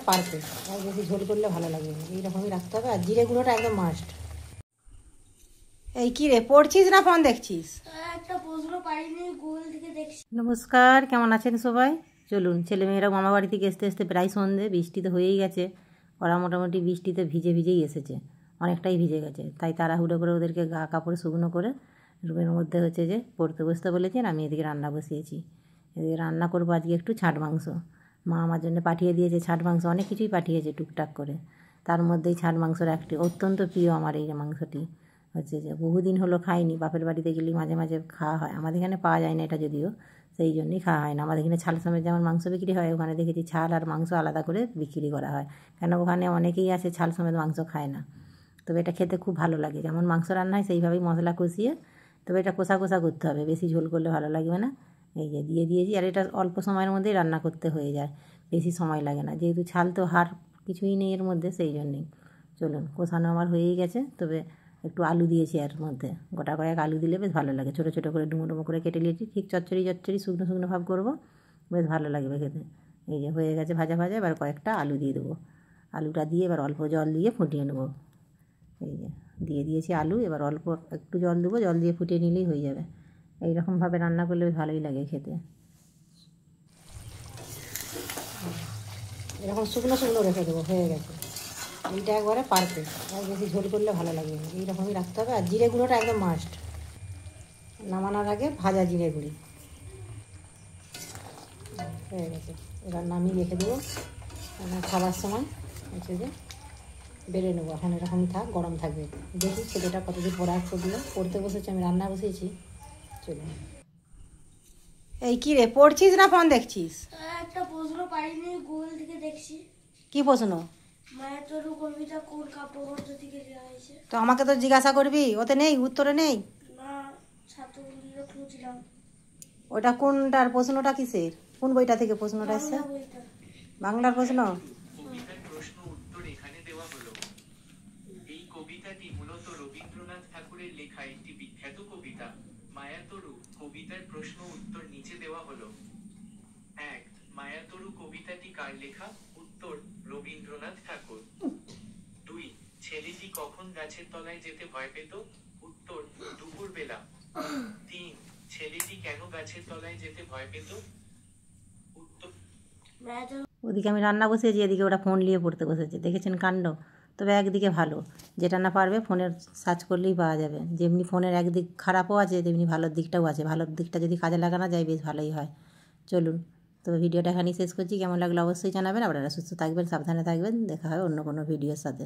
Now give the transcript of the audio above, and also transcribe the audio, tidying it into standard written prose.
Perfect, আর বেশি ঝোল করলে ভালো লাগবে না, এইরকমই রাখতে হবে। আর জিরে গুঁড়োটা একদম মাস্ট। এই কি রে, পড়ছিস না ফোন দেখছিস? একটা প্রশ্ন পাইনি, গুগল থেকে দেখছি। নমস্কার, কেমন আছেন সবাই? চলুন, ছেলেমেয়েরা মামা বাড়ি থেকে আসতে আসতে প্রায় সন্ধে, বৃষ্টি তো হয়েই গেছে। ওরা মোটামুটি বৃষ্টিতে ভিজেই এসেছে, অনেকটাই ভিজে গেছে। তাই তাড়াহুড়ো করে ওদেরকে গা কাপড় শুকনো করে রুমের মধ্যে হচ্ছে যে পড়তে বসতে বলেছেন। আমি এদিকে রান্না বসিয়েছি। এদিকে রান্না করবো আজকে একটু ছাট মাংস। মা আমার জন্য পাঠিয়ে দিয়েছে ছাট মাংস, অনেক কিছুই পাঠিয়েছে টুকটাক করে। তার মধ্যেই ছাট মাংসর একটি অত্যন্ত প্রিয় আমার এই মাংসটি হচ্ছে যে বহুদিন হলো খাইনি। বাপের বাড়িতে গেলেই মাঝে মাঝে খাওয়া হয়, আমাদের এখানে পাওয়া যায় না এটা যদিও, সেই জন্যই খাওয়া হয় না। আমাদের এখানে ছাল সমেত যেমন মাংস বিক্রি হয়, ওখানে দেখেছি ছাল আর মাংস আলাদা করে বিক্রি করা হয়, কেন ওখানে অনেকেই আছে ছাল সমেত মাংস খায় না। তবে এটা খেতে খুব ভালো লাগে, যেমন মাংস রান্না হয় সেইভাবেই মশলা কষিয়ে, তবে এটা কষা কষা করতে হবে, বেশি ঝোল করলে ভালো লাগবে না। এই যে দিয়ে দিয়েছি, আর এটা অল্প সময়ের মধ্যেই রান্না করতে হয়ে যায়, বেশি সময় লাগে না, যেহেতু ছাল তো হাড় কিছুই নেই এর মধ্যে, সেই জন্যেই। চলুন, কষানো আমার হয়েই গেছে। তবে একটু আলু দিয়েছি এর মধ্যে, গোটা কয়েক আলু দিলে বেশ ভালো লাগে, ছোটো ছোটো করে ডুমো ডুমো করে কেটে নিয়েছি, ঠিক চচ্চড়ি শুকনো শুকনো ভাব করবো, বেশ ভালো লাগবে খেতে। এই যে হয়ে গেছে ভাজা ভাজা, এবার কয়েকটা আলু দিয়ে দেবো। আলুটা দিয়ে এবার অল্প জল দিয়ে ফুটিয়ে নেবো। এই যে দিয়ে দিয়েছি আলু, এবার অল্প একটু জল দেবো, জল দিয়ে ফুটিয়ে নিলেই হয়ে যাবে। এইরকমভাবে রান্না করলে বেশ ভালোই লাগে খেতে। এরকম শুকনো শুকনো রেখে দেবো, হয়ে গেছে। এইটা একবারে পারফেক্ট, আর বেশি ঝোল করলে ভালো লাগবে না, এইরকমই রাখতে হবে। আর জিরে গুঁড়োটা একদম মাস্ট, নামানোর আগে ভাজা জিরে গুঁড়ি। হয়ে গেছে, এবার নামিয়ে রেখে দেবো। খাবার সময় হচ্ছে যে বেড়ে নেবো, এখন এরকমই থাক, গরম থাকবে। দেখি ছেলেটা কতদিন পরে করলো, পড়তে বসেছি, আমি রান্না বসিয়েছি। চলুন। এই কি রে, পড়ছিস না ফোন দেখছিস? একটা প্রশ্ন পাইনি, গুগল থেকে দেখছি। কি প্রশ্ন? মায়াতরু কবিতা কোন কাব্যগ্রন্থ থেকে দেওয়া হয়েছে? তো আমাকে তো জিজ্ঞাসা করবি, ওতে নেই, উত্তরে নেই। না, ছাত্রবৃত্তিতে খুঁজলাম। ওটা কোনটার প্রশ্নটা কিসের, কোন বইটা থেকে প্রশ্নটা এসছে? বাংলার প্রশ্ন। কবিতার প্রশ্ন উত্তর এখানে দেওয়া হলো। এই কবিতাটি মূলত রবীন্দ্রনাথ ঠাকুরের লেখা একটি বিখ্যাত কবিতা, মায়াতরু। কবিতার প্রশ্ন উত্তর নিচে দেওয়া হলো। 1. মায়াতরু কবিতাটি কার লেখা? উত্তর, রবীন্দ্রনাথ ঠাকুর। 2. ছেলেটি কখন গাছের তলায় যেতে ভয় পেত? উত্তর, দুপুরবেলা। 3. ছেলেটি কেন গাছের তলায় যেতে ভয় পেত? উত্তর। ওদিকে আমি রান্না বসেছি, এদিকে ওরা ফোন নিয়ে পড়তে বসেছে, দেখেছেন কাণ্ড। তবে একদিকে ভালো, যেটা না পারবে ফোনের সার্চ করলেই পাওয়া যাবে। যেমনি ফোনের একদিক খারাপও আছে, তেমনি ভালোর দিকটাও আছে, ভালোর দিকটা যদি কাজে লাগানো যায় বেশ ভালোই হয়। চলুন, তবে ভিডিওটা এখানেই শেষ করছি। কেমন লাগলো অবশ্যই জানাবেন। আপনারা সুস্থ থাকবেন, সাবধানে থাকবেন, দেখা হবে অন্য কোনো ভিডিওর সাথে।